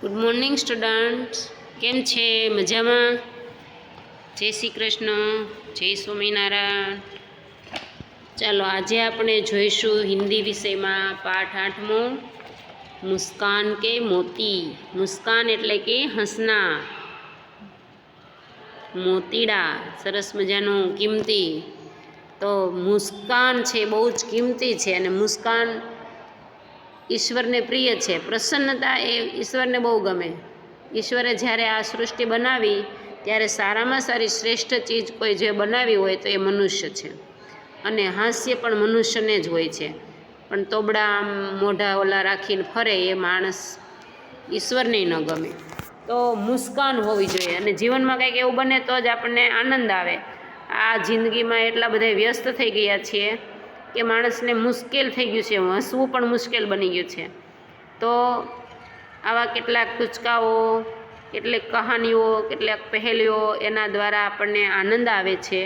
Good morning students, કેમ છે? મજામાં? જય શ્રી કૃષ્ણ, જય સ્વામિનારાયણ. ચાલો આજે આપણે જોઈશું હિન્દી વિષયમાં પાઠ 8મો, મુસ્કાન કે મોતી. મુસ્કાન એટલે કે હસના, મોતીડા સરસ મજાનું કિંમતી. તો મુસ્કાન છે બહુ જ કિંમતી છે અને મુસ્કાન ઈશ્વરને પ્રિય છે. પ્રસન્નતા એ ઈશ્વરને બહુ ગમે. ઈશ્વરે જ્યારે આ સૃષ્ટિ બનાવી ત્યારે સારામાં સારી શ્રેષ્ઠ ચીજ કોઈ જે બનાવી હોય તો એ મનુષ્ય છે. અને હાસ્ય પણ મનુષ્યને જ હોય છે, પણ તોબડા આમ મોઢા ઓલા રાખીને ફરે એ માણસ ઈશ્વરને ન ગમે. તો મુસ્કાન હોવી જોઈએ અને જીવનમાં કંઈક એવું બને તો જ આપણને આનંદ આવે. આ જિંદગીમાં એટલા બધા વ્યસ્ત થઈ ગયા છીએ કે માણસને મુશ્કેલ થઈ ગયું છે, હસવું પણ મુશ્કેલ બની ગયું છે. તો આવા કેટલાક ટૂચકાઓ, કેટલીક કહાનીઓ, કેટલાક પહેલીઓ એના દ્વારા આપણને આનંદ આવે છે.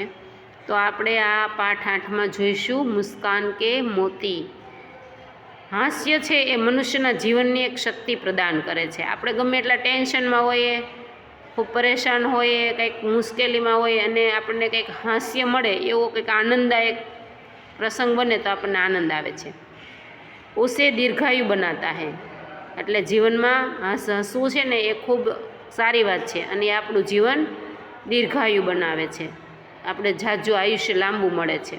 તો આપણે આ પાઠ 8માં જોઈશું મુસ્કાન કે મોતી. હાસ્ય છે એ મનુષ્યના જીવનની એક શક્તિ પ્રદાન કરે છે. આપણે ગમે એટલા ટેન્શનમાં હોઈએ, ખૂબ પરેશાન હોઈએ, કંઈક મુશ્કેલીમાં હોય અને આપણને કંઈક હાસ્ય મળે, એવો કંઈક આનંદદાયક પ્રસંગ બને તો આપણને આનંદ આવે છે. ઉસે દીર્ઘાયુ બનાતા હૈ. એટલે જીવનમાં હસવું છે ને એ ખૂબ સારી વાત છે અને એ આપણું જીવન દીર્ઘાયુ બનાવે છે. આપણે ઝાઝું આયુષ્ય લાંબુ મળે છે.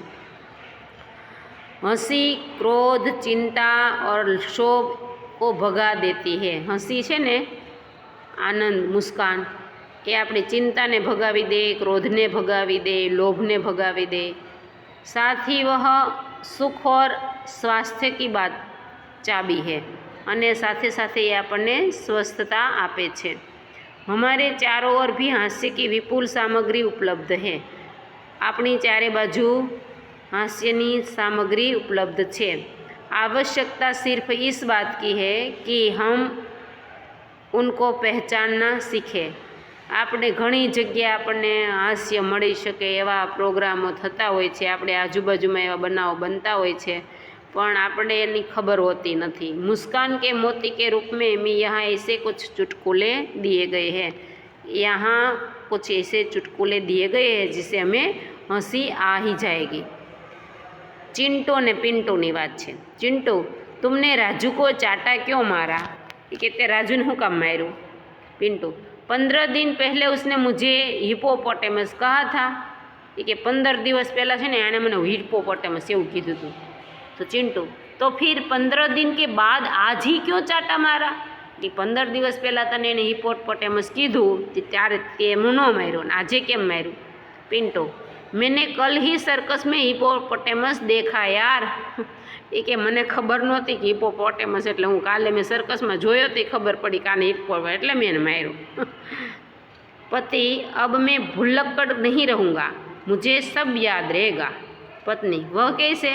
હંસી ક્રોધ ચિંતા ઓર શોભ કો ભગા દેતી હૈ. હંસી છે ને આનંદ, મુસ્કાન, એ આપણી ચિંતાને ભગાવી દે, ક્રોધને ભગાવી દે, લોભને ભગાવી દે. साथ ही वह सुख और स्वास्थ्य की बात चाबी है. અને સાથે સાથે એ આપણને સ્વસ્થતા આપે છે. हमारे चारों ओर भी हास्य की विपुल सामग्री उपलब्ध है. આપણી ચારે બાજુ હાસ્યની સામગ્રી ઉપલબ્ધ છે. आवश्यकता सिर्फ इस बात की है कि हम उनको पहचानना सीखें. આપણે ઘણી જગ્યાએ આપણને હાસ્ય મળી શકે એવા પ્રોગ્રામો થતા હોય છે, આપણે આજુબાજુમાં એવા બનાવો બનતા હોય છે, પણ આપણે એની ખબર હોતી નથી. મુસ્કાન કે મોતી કે રૂપ में मैं यहाँ ऐसे कुछ चुटकुले दिए गए हैं. यहाँ कुछ ऐसे चुटकुले दिए गए हैं जिससे हमें हंसी आ ही जाएगी. चिंटू ने पिंटूની વાત છે. चिंटू, तुमने राजू को चाटा क्यों मारा? कि ते राजू ने શું કામ માર્યું? पिंटू, 15 दिन पहले उसने मुझे हिपोपोटेमस कहा था. कि 15 દિવસ પહેલાં છે ને એણે મને हिपोपोटेमस એવું કીધું હતું. तो चिंटू, तो फिर 15 दिन के बाद आज ही क्यों चाटा मारा? कि 15 દિવસ પહેલાં તને એને हिपोपोटेमस કીધું ત્યારે તે ન માર્યો ને આજે કેમ માર્યું? पिंटू, मैंने कल ही सर्कस में हिपोपोटेमस देखा यार. એ કે મને ખબર નહોતી કે हिपोपोटेमस એટલે હું કાલે મેં સર્કસમાં જોયો તો ખબર પડી કાને हिपोपोटेमस એટલે મેં એને માર્યો. पति, अब मैं भुलक्कड़ नहीं रहूँगा, मुझे सब याद रहेगा. पत्नी, वह कैसे?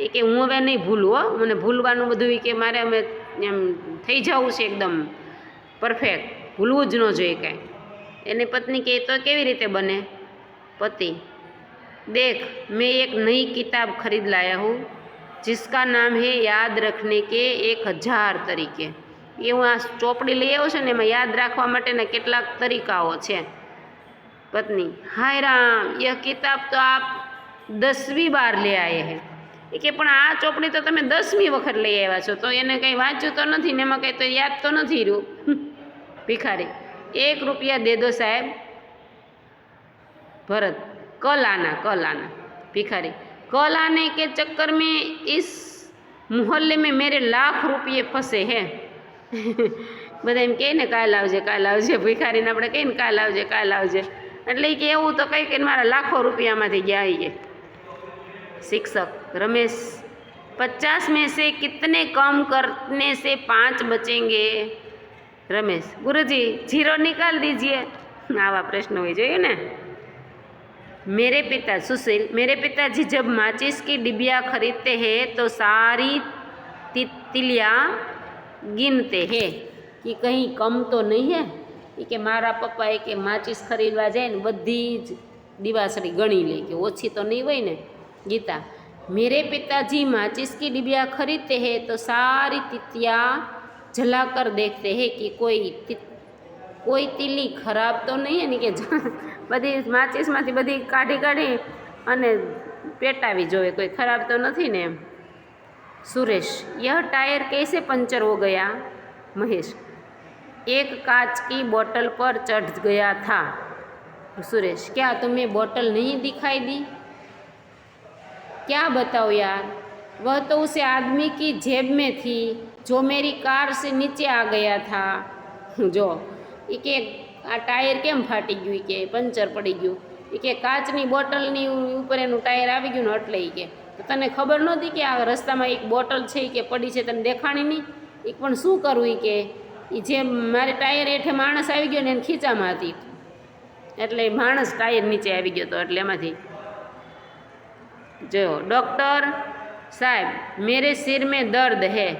એ કે હું હવે નહીં ભૂલું હો, મને ભૂલવાનું બધું એ કે મારે અમે એમ થઈ જવું છે એકદમ પરફેક્ટ, ભૂલવું જ ન જોઈએ કાંઈ. એની પત્ની કહે તો કેવી રીતે બને? पति, देख मैं एक नई किताब खरीद लाया हूँ जिसका नाम है याद रखने के 1000 तरीके. એ હું આ ચોપડી લઈ આવ્યો છે ને એમાં યાદ રાખવા માટેના કેટલાક તરીકાઓ છે. पत्नी, हाय राम, यह किताब तो आप 10वीं बार ले आए हैं. એ કે પણ આ ચોપડી તો તમે 10મી વખત લઈ આવ્યા છો, તો એને કંઈ વાંચ્યું તો નથી ને એમાં કંઈ તો યાદ તો નથી રહ્યું. ભિખારી, 1 रुपया दे दो साहब. भरत, कल आना. भिखारी, कल आने के चक्कर में इस मोहल्ले में मेरे लाख रुपये फंसे हैं. બધા એમ કહે ને કાલ આવજે. ભિખારીને આપણે કહીએ ને કાલ આવજે એટલે કે એવું તો કંઈ કે મારા લાખો રૂપિયામાંથી ગયા આવી ગયા. शिक्षक, रमेश, 50 में से कितने कम करने से 5 बचेंगे? रमेश, गुरुजी 0 निकाल दीजिए. आवा प्रश्न हो જોઈએ ને. मेरे पिताजी जब माचिस की डिबिया खरीदते हैं तो सारी तितलियाँ गिनते हैं कि कहीं कम तो नहीं है. कि मारा पप्पा એ કે માચીસ ખરીદવા જાય ને બધી જ દિવાસળી ગણી લે કે ઓછી તો નહીં હોય ને. गीता, मेरे पिताजी माचिस की डिबिया खरीदते हैं तो सारी तितलियाँ जलाकर देखते हैं कि કોઈ તીલી ખરાબ તો નહીં है કે બધી માચીસમાંથી બધી કાઢી અને પેટાવી જોવે, કોઈ ખરાબ તો નથી ને એમ। सुरेश, यह टायर कैसे पंचर हो गया? महेश, एक कांच की बोतल पर चढ़ गया था। सुरेश, क्या तुम्हें बोतल नहीं दिखाई दी? क्या बताओ यार, वह तो उस आदमी की जेब में थी जो मेरी कार से नीचे आ गया था। जो के आ टायर केम फाटी गયું કે પંચર પડી ગયું કે કાચની બોટલની ઉપર એનું ટાયર આવી ગયું ને એટલે કે તો તને ખબર નહોતી કે આ રસ્તામાં એક બોટલ છે કે પડી છે, તને દેખાણી નહીં? એક પણ શું કરવું કે જે મારે ટાયર હેઠે માણસ આવી ગયો ને એને ખીચામાં હતી એટલે માણસ ટાયર નીચે આવી ગયો તો એટલે એમાંથી जो डॉक्टर साहब, मेरे सिर में दर्द है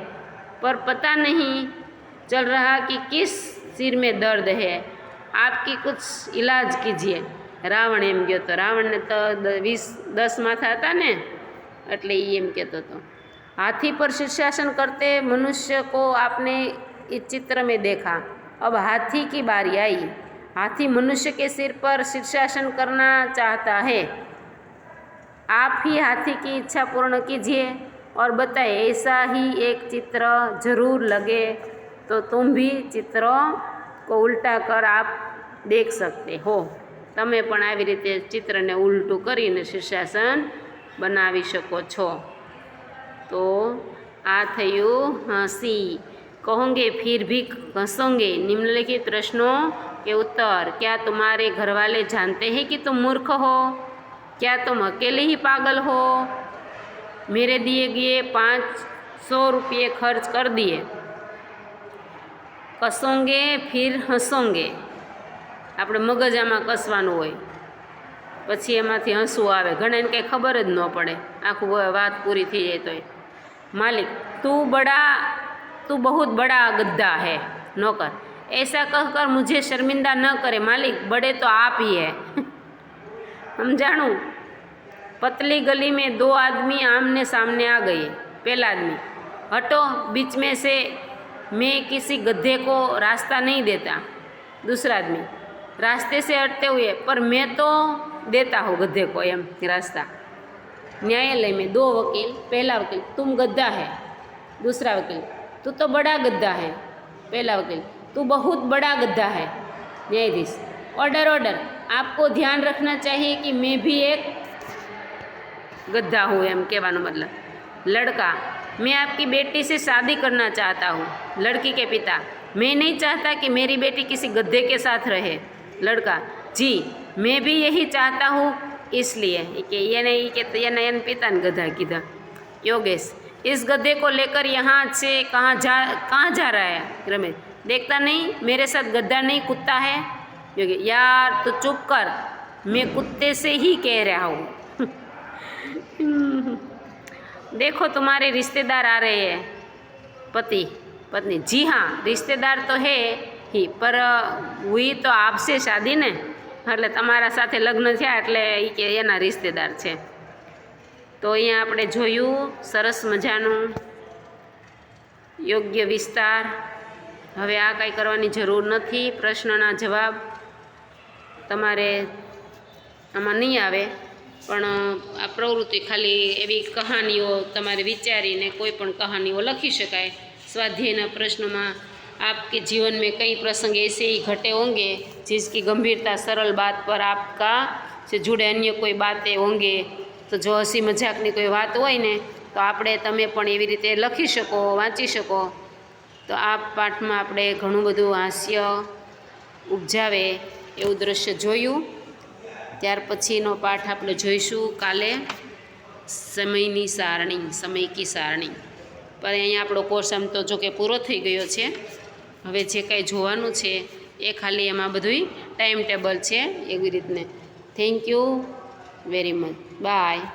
पर पता नहीं चल रहा कि किस सिर में दर्द है, आपकी कुछ इलाज कीजिए। रावण एम गयो तो रावण ने तो 10 माथा था ने એટલે એ એમ કહેતો હતો। हाथी पर शीर्षासन करते मनुष्य को आपने इस चित्र में देखा, अब हाथी की बारी आई। हाथी मनुष्य के सिर पर शीर्षासन करना चाहता है, आप ही हाथी की इच्छा पूर्ण कीजिए और बताए ऐसा ही एक चित्र जरूर लगे तो तुम भी चित्रों को उल्टा कर आप देख सकते हो। તમે પણ આવી રીતે ચિત્રને ઉલટું કરીને શીર્ષાસન બનાવી શકો છો। તો આ થયું હસી। कहोगे फिर भी हंसोगे, निम्नलिखित प्रश्नों के उत्तर। क्या तुम्हारे घरवाले जानते हैं कि तुम मूर्ख हो? क्या तुम अकेले ही पागल हो? मेरे दिए गए 500 रुपये खर्च कर दिए। कसोगे फिर हंसोगे, આપણે મગજામાં કસવાનું હોય પછી એમાંથી હસવું આવે, ઘણાને કંઈ ખબર જ ન પડે, આખું વાત પૂરી થઈ જાય તોય। मालिक, तू बहुत बड़ा गद्दा है। नौकर, ऐसा कहकर मुझे शर्मिंदा न करे मालिक, बड़े तो आप ही है। हम जानू। पतली गली में 2 आदमी आमने सामने आ गए। पहला आदमी, हटो बीच में से, मैं किसी गधे को रास्ता नहीं देता। दूसरा आदमी, रास्ते से हटते हुए, पर मैं तो देता हूँ गधे को एम रास्ता। न्यायालय में 2 वकील। पहला वकील, तुम गद्दा है। दूसरा वकील, तू तो बड़ा गद्दा है। पहला वकील, तू बहुत बड़ा गद्दा है। न्यायाधीश, ऑर्डर ऑर्डर, आपको ध्यान रखना चाहिए कि मैं भी एक गद्दा हूँ एम कहवानो मतलब। लड़का, मैं आपकी बेटी से शादी करना चाहता हूँ। लड़की के पिता, मैं नहीं चाहता कि मेरी बेटी किसी गधे के साथ रहे। लड़का, जी मैं भी यही चाहता हूँ, इसलिए कि ये नहीं कि ये नयन पिता ने गधा कीधा। योगेश, इस गधे को लेकर यहाँ से कहाँ जा रहा है? रमेश, देखता नहीं मेरे साथ गधा नहीं कुत्ता है। योगेश, यार तो चुप कर, मैं कुत्ते से ही कह रहा हूँ। देखो तुम्हारे रिश्तेदार आ रहे हैं। पति पत्नी, जी हाँ रिश्तेदार तो है ही, पर हुई तो आपसे शादी ने, એટલે તમારા સાથે લગ્ન થયા એટલે એ કે એના રિશ્તેદાર છે। તો અહીંયા આપણે જોયું સરસ મજાનું યોગ્ય વિસ્તાર। હવે આ કાંઈ કરવાની જરૂર નથી, પ્રશ્નના જવાબ તમારે આમાં નહીં આવે, પણ આ પ્રવૃત્તિ ખાલી એવી કહાનીઓ તમારે વિચારીને કોઈ પણ કહાનીઓ લખી શકાય। स्वाध्यायના પ્રશ્નોમાં आपके जीवन में कई प्रसंग ऐसे ही घटे होंगे जिसकी गंभीरता सरल बात पर आपका से जुड़े अन्य कोई बातें होंगे। तो जो हसी मजाकनी कोई बात होय ने तो आपणे तमे पण एवी रीते लखी शको, वाँची शको। तो आ पाठमां आपणे घणुं बधुं हास्य उपजावे एवुं दृश्य जोयुं। त्यार पछीनो पाठ आपणे जोईशुं काले, समयनी सारणी, समय की सारणी। पर अहीं आपणो कोर्स आम तो जो कि पूरो थई गयो छे। હવે જે કાંઈ જોવાનું છે એ ખાલી એમાં બધુંય ટાઈમ ટેબલ છે એવી રીતને। Thank you very much, by.